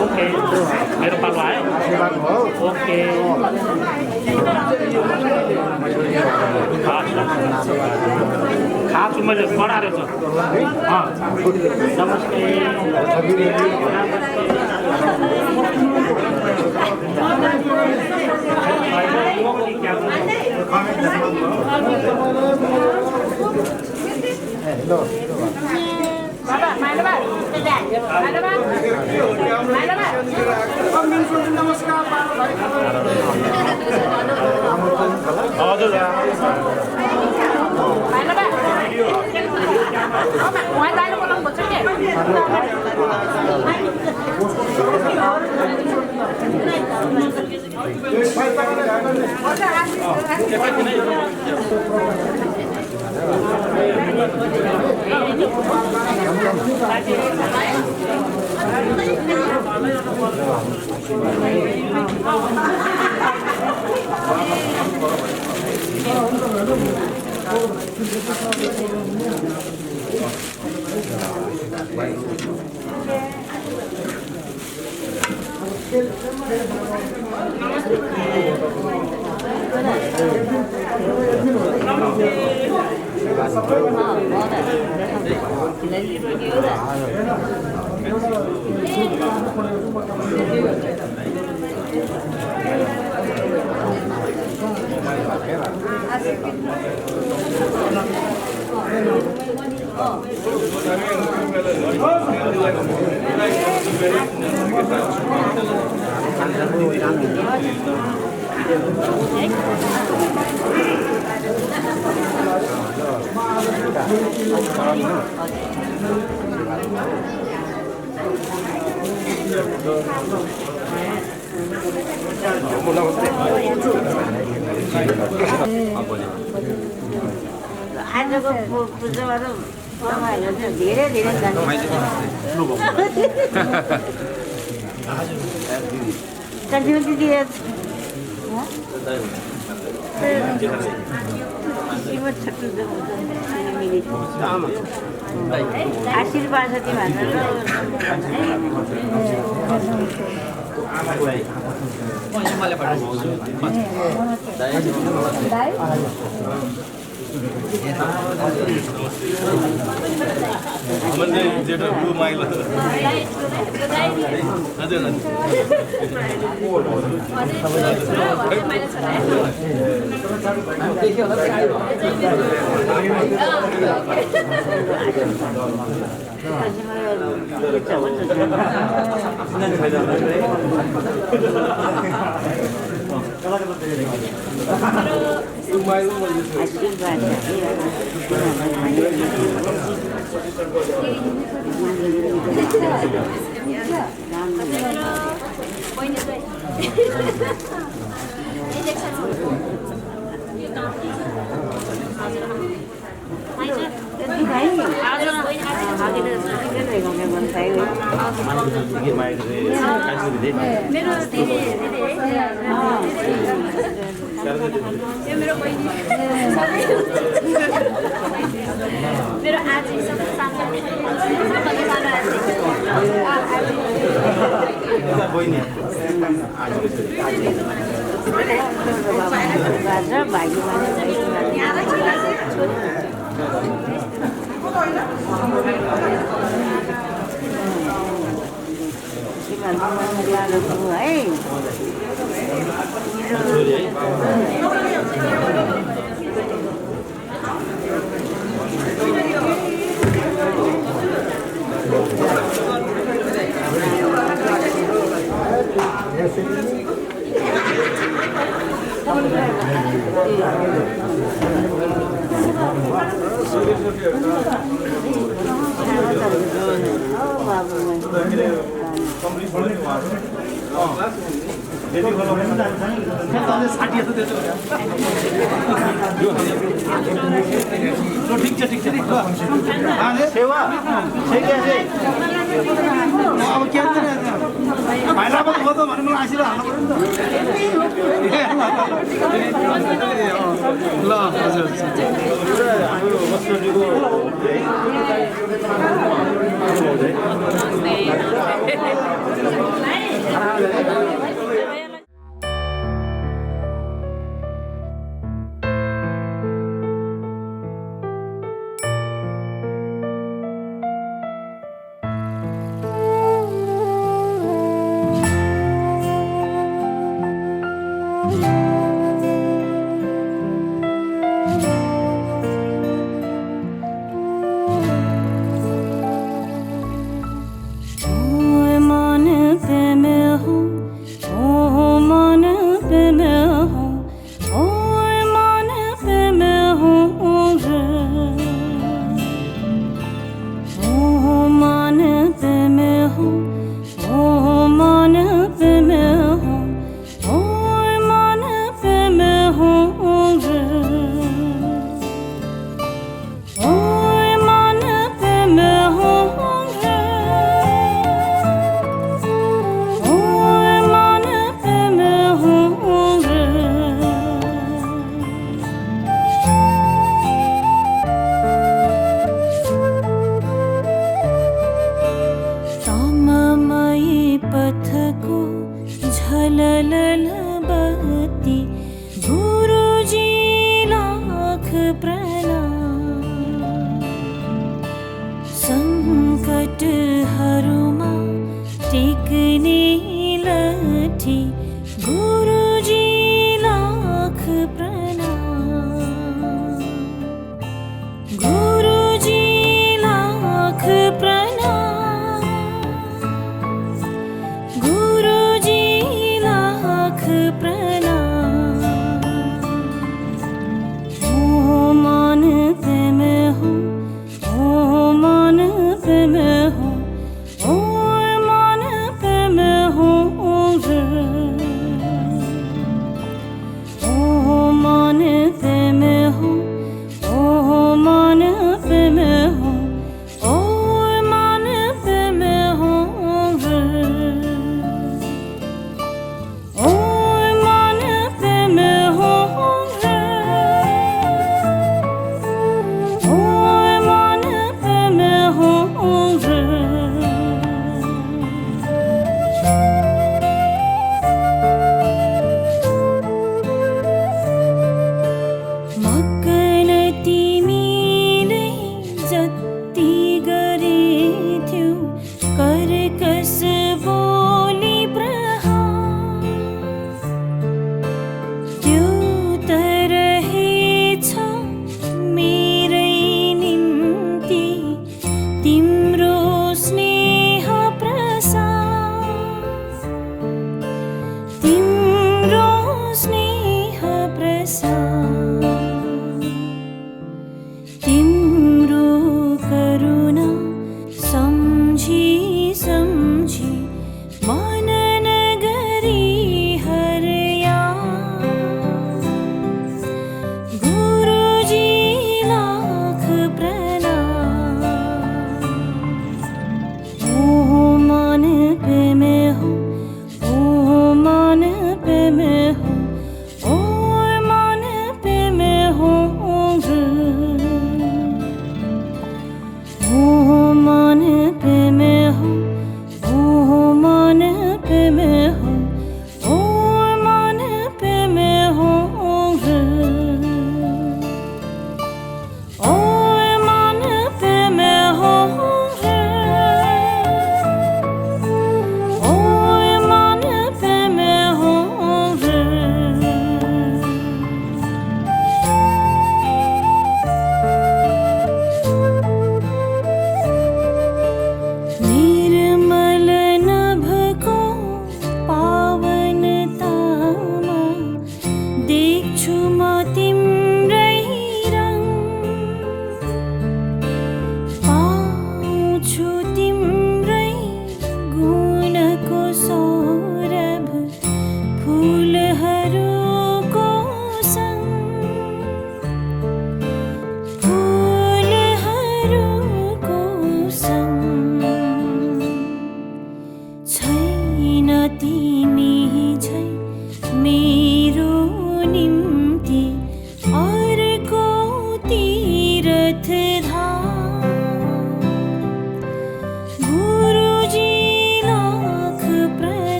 ओके मेरो पालो आयो ओके खास मैले पढाएर छ नमस्ते hello Bapak, mana Pak? Tidak. Mana Pak? Mana Pak? नमस्कार हजुर Mana Pak? Oh, Pak, ngoài tay nó có lông bột chứ nhỉ? आजको पूजाबाट तपाईँहरूलाई चाहिँ धेरै धेरै धन्यवाद दिदी आशीर्वाद छ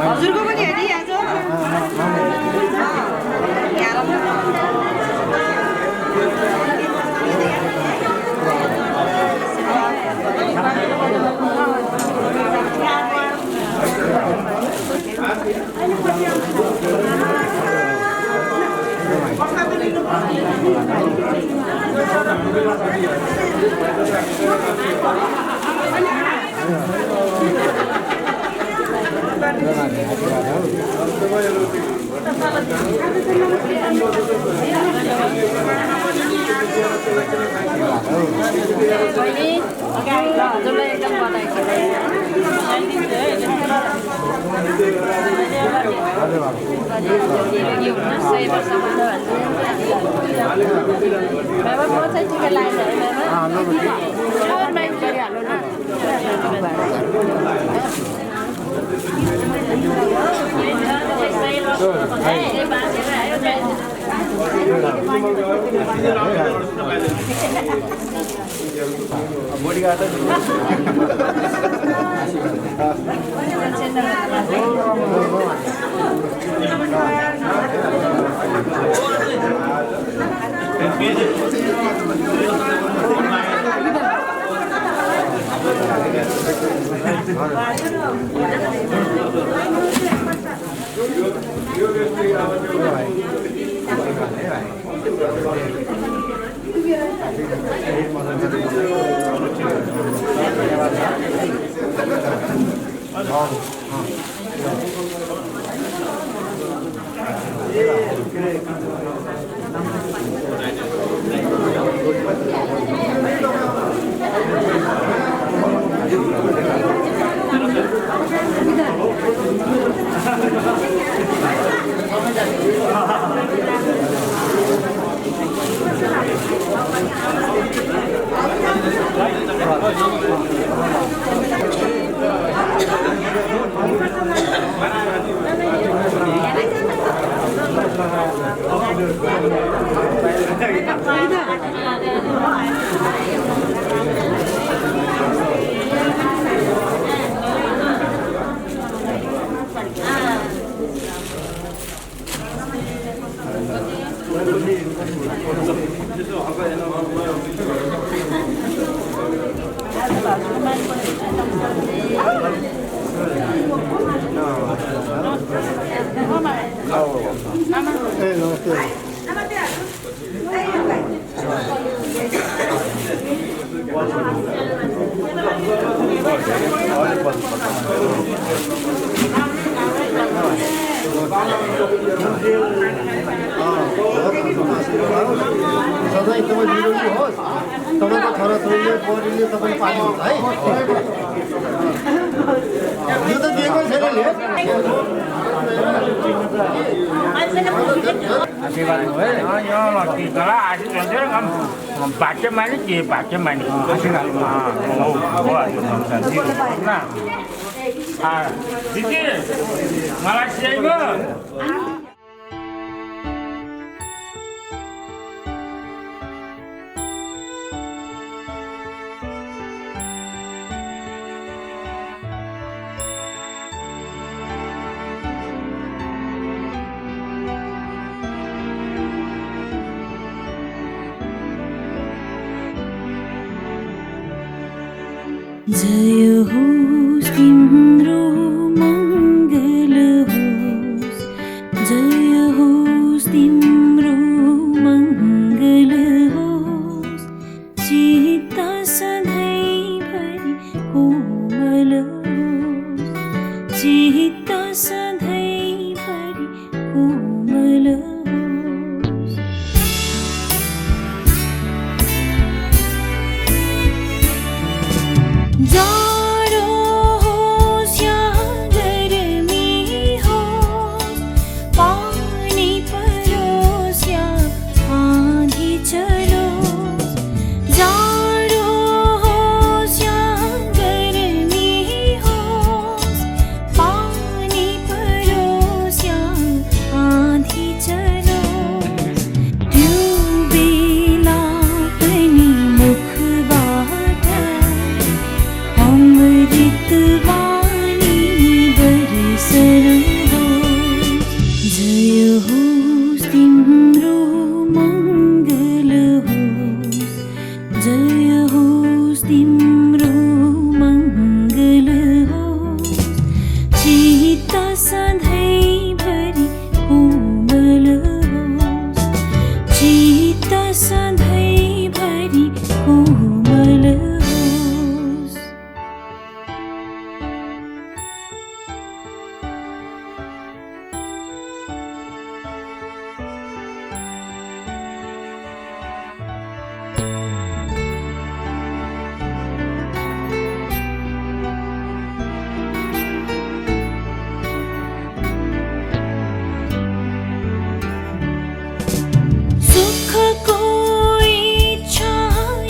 हजुरको पनि हेरि आज हजुरलाई एकदम सधैँ तपाईँ निरोगी होस्, तपाईँको छोराछोरीले बुहारीले तपाईँ पाल्नुहुन्छ है। यो त दिएकै छैन नि। आशीर्वाद भयो यो तल आशीर्वाद भाग्य माने के भाग्य माने आशीर्वाद दिदी मलाई सिकाइगयो जय होस् तिम्रो मङ्गल होस्, जय होस् तिम्रो मङ्गल होस्, चित्त सधैँभरि कोमल होस्, चित्त सधैँभरि कोमल होस्। जय होस् तिम्रो मङ्गल होस् चित्त सधैँभरि कोमल होस् चित्त सधैँभरि कोमल होस् सुखको इच्छा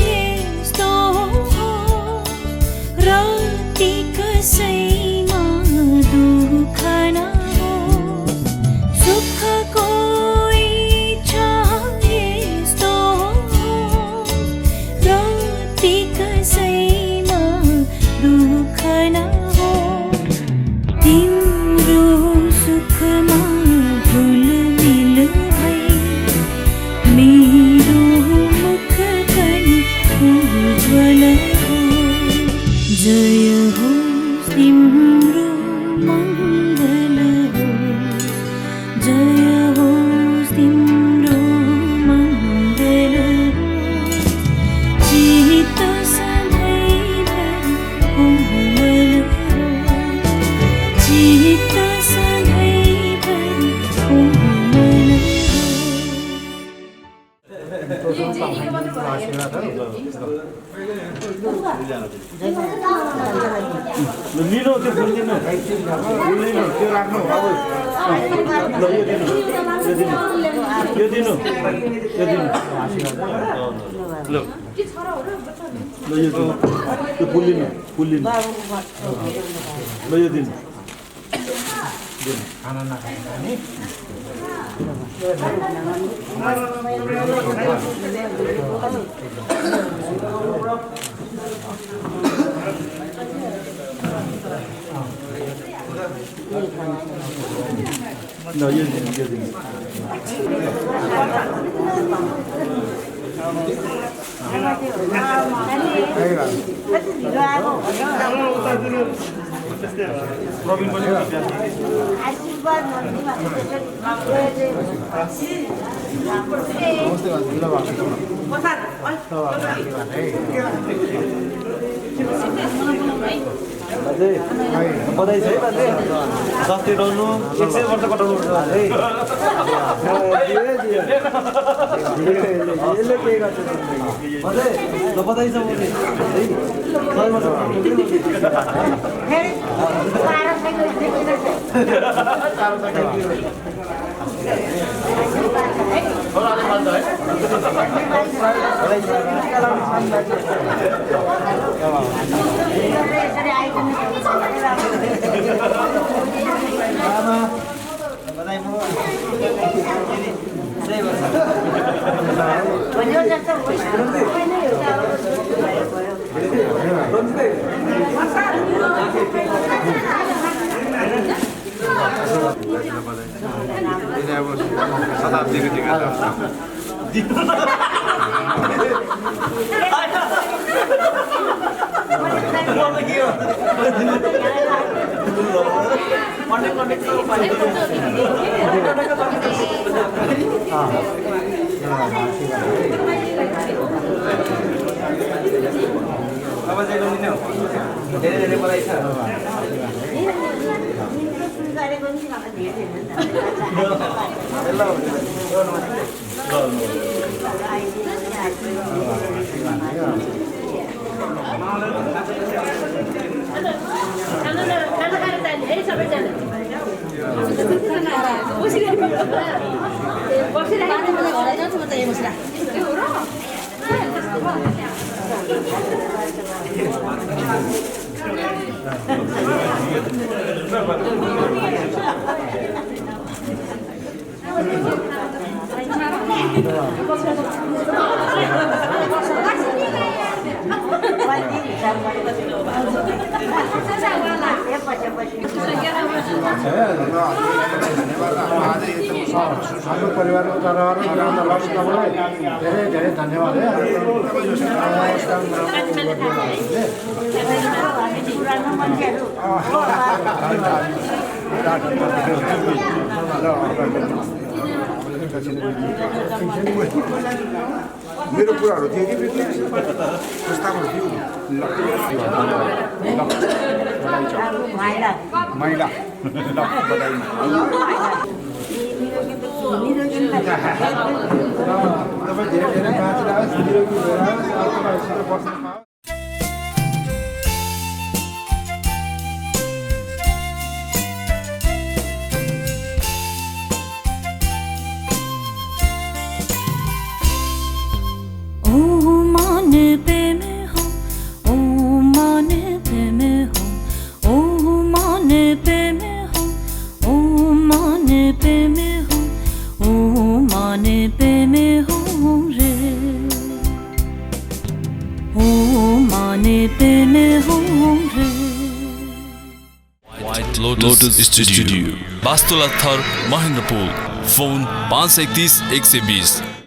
यस्तो होस् राति कसैमा दुःख नहोस् सुखको इच्छा यस्तो होस् राति कसैमा दुःख नहोस् तिम्रो सुखमा घुलमिल भई मेरो मुख पनि उज्वल होस् जय होस् तिम्रो मङ्गल होस् जय होस् तिम्रो मङ्गल होस् चित्त सधैँभरि कोमल होस् चित्त सधैँभरि कोमल लिनु त्यो फुल लिनु फुल लिनु त्यो राख्नु अब ल यो दिनु यो दिनु यो दिनु ल ल यो दिनु त्यो फुल लिनु ल यो दिनु खाना नखाएको नि ल यो दिनु यो दिनु प्रवीण पनि आशीर्वाद बाजे बधाई छ है बाजे दस्ती रहनु 100 वर्ष कटाउनु पर्छ बाजे यसले के गर्छ बाजे ल बधाई छ मोले है 100 वर्ष शताब्दीको टिका धेरै बधाई छ हाम्रो परिवारको तर्फबाट ग्रामसभाको तपाईँलाई धेरै धेरै धन्यवाद है पुरानो मान्छेहरू मेरो कुराहरू थियो कि प्रस्तावहरू थियो महिला तपाईँ धेरै धेरै बाँचिरहोस् निरोगी भएर अर्को मान्छेसित बस्न पाओस्। Lotus Studio, Bastula Thar, Mahendrapur, phone 531 120.